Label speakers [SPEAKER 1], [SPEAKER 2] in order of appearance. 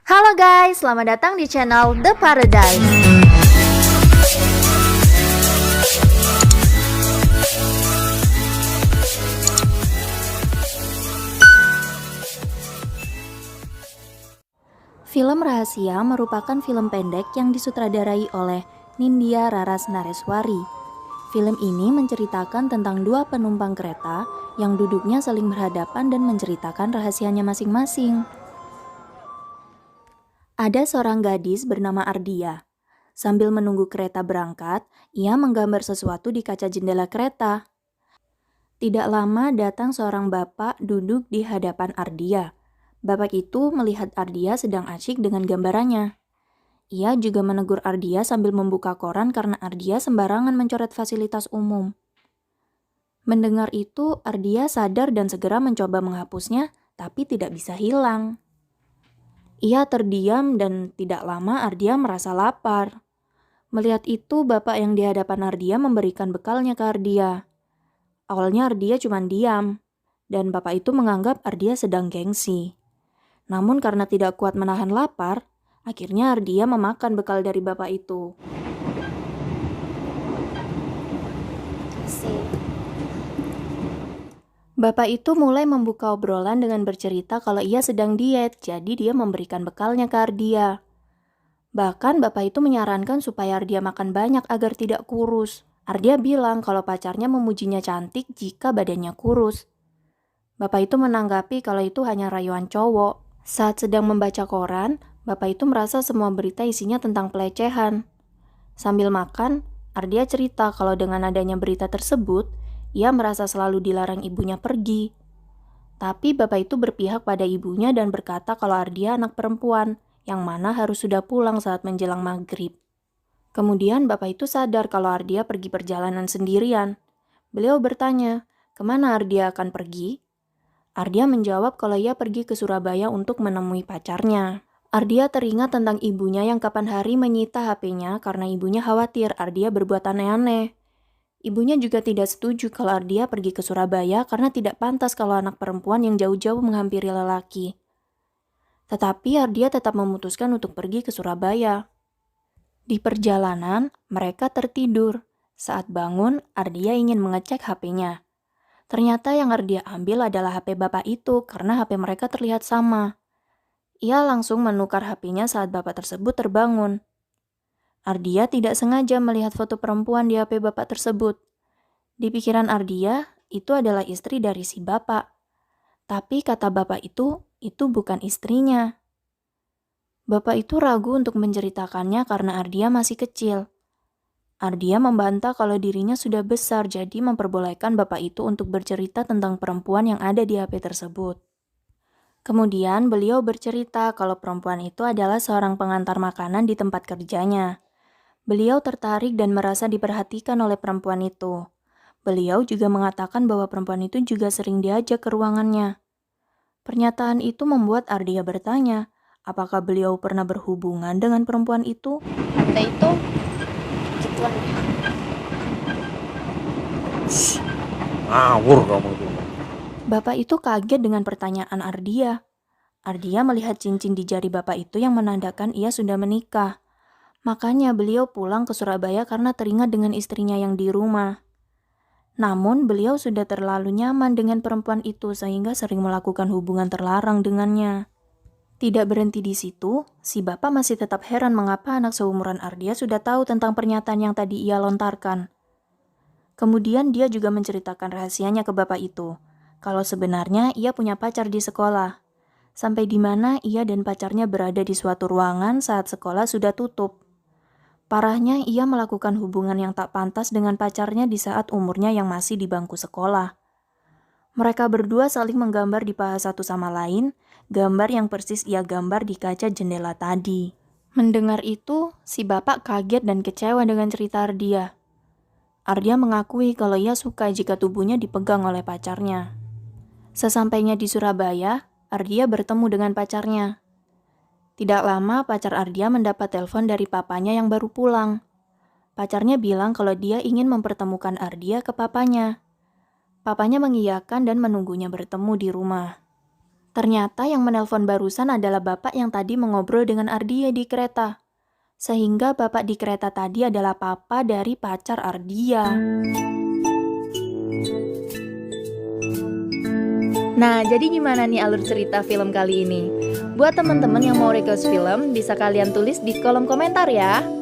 [SPEAKER 1] Halo guys, selamat datang di channel The Paradise. Film Rahasia merupakan film pendek yang disutradarai oleh Nindya Raras Nareswari. Film ini menceritakan tentang dua penumpang kereta yang duduknya saling berhadapan dan menceritakan rahasianya masing-masing. Ada seorang gadis bernama Ardia. Sambil menunggu kereta berangkat, ia menggambar sesuatu di kaca jendela kereta. Tidak lama datang seorang bapak duduk di hadapan Ardia. Bapak itu melihat Ardia sedang asyik dengan gambarannya. Ia juga menegur Ardia sambil membuka koran karena Ardia sembarangan mencoret fasilitas umum. Mendengar itu, Ardia sadar dan segera mencoba menghapusnya, tapi tidak bisa hilang. Ia terdiam dan tidak lama Ardia merasa lapar. Melihat itu, bapak yang di hadapan Ardia memberikan bekalnya ke Ardia. Awalnya Ardia cuma diam, dan bapak itu menganggap Ardia sedang gengsi. Namun karena tidak kuat menahan lapar, akhirnya Ardia memakan bekal dari bapak itu. Bapak itu mulai membuka obrolan dengan bercerita kalau ia sedang diet, jadi dia memberikan bekalnya ke Ardia. Bahkan bapak itu menyarankan supaya Ardia makan banyak agar tidak kurus. Ardia bilang kalau pacarnya memujinya cantik jika badannya kurus. Bapak itu menanggapi kalau itu hanya rayuan cowok. Saat sedang membaca koran, bapak itu merasa semua berita isinya tentang pelecehan. Sambil makan, Ardia cerita kalau dengan adanya berita tersebut, ia merasa selalu dilarang ibunya pergi. Tapi bapak itu berpihak pada ibunya dan berkata kalau Ardia anak perempuan, yang mana harus sudah pulang saat menjelang maghrib. Kemudian bapak itu sadar kalau Ardia pergi perjalanan sendirian. Beliau bertanya, kemana Ardia akan pergi? Ardia menjawab kalau ia pergi ke Surabaya untuk menemui pacarnya. Ardia teringat tentang ibunya yang kapan hari menyita HP-nya karena ibunya khawatir Ardia berbuat aneh-aneh. Ibunya juga tidak setuju kalau Ardia pergi ke Surabaya karena tidak pantas kalau anak perempuan yang jauh-jauh menghampiri lelaki. Tetapi Ardia tetap memutuskan untuk pergi ke Surabaya. Di perjalanan, mereka tertidur. Saat bangun, Ardia ingin mengecek HP-nya. Ternyata yang Ardia ambil adalah HP bapak itu karena HP mereka terlihat sama. Ia langsung menukar HP-nya saat bapak tersebut terbangun. Ardia tidak sengaja melihat foto perempuan di HP bapak tersebut. Di pikiran Ardia, itu adalah istri dari si bapak. Tapi kata bapak itu bukan istrinya. Bapak itu ragu untuk menceritakannya karena Ardia masih kecil. Ardia membantah kalau dirinya sudah besar jadi memperbolehkan bapak itu untuk bercerita tentang perempuan yang ada di HP tersebut. Kemudian beliau bercerita kalau perempuan itu adalah seorang pengantar makanan di tempat kerjanya. Beliau tertarik dan merasa diperhatikan oleh perempuan itu. Beliau juga mengatakan bahwa perempuan itu juga sering diajak ke ruangannya. Pernyataan itu membuat Ardia bertanya, apakah beliau pernah berhubungan dengan perempuan itu?
[SPEAKER 2] Anda itu gituan ya.
[SPEAKER 3] Ngawur kamu itu.
[SPEAKER 1] Bapak itu kaget dengan pertanyaan Ardia. Ardia melihat cincin di jari bapak itu yang menandakan ia sudah menikah. Makanya beliau pulang ke Surabaya karena teringat dengan istrinya yang di rumah. Namun beliau sudah terlalu nyaman dengan perempuan itu sehingga sering melakukan hubungan terlarang dengannya. Tidak berhenti di situ, si bapak masih tetap heran mengapa anak seumuran Ardia sudah tahu tentang pernyataan yang tadi ia lontarkan. Kemudian dia juga menceritakan rahasianya ke bapak itu, kalau sebenarnya ia punya pacar di sekolah. Sampai di mana ia dan pacarnya berada di suatu ruangan saat sekolah sudah tutup. Parahnya ia melakukan hubungan yang tak pantas dengan pacarnya di saat umurnya yang masih di bangku sekolah. Mereka berdua saling menggambar di paha satu sama lain, gambar yang persis ia gambar di kaca jendela tadi. Mendengar itu, si bapak kaget dan kecewa dengan cerita Ardia. Ardia mengakui kalau ia suka jika tubuhnya dipegang oleh pacarnya. Sesampainya di Surabaya, Ardia bertemu dengan pacarnya. Tidak lama pacar Ardia mendapat telepon dari papanya yang baru pulang. Pacarnya bilang kalau dia ingin mempertemukan Ardia ke papanya. Papanya mengiyakan dan menunggunya bertemu di rumah. Ternyata yang menelpon barusan adalah bapak yang tadi mengobrol dengan Ardia di kereta. Sehingga bapak di kereta tadi adalah papa dari pacar Ardia. Nah, jadi gimana nih alur cerita film kali ini? Buat teman-teman yang mau request film, bisa kalian tulis di kolom komentar ya.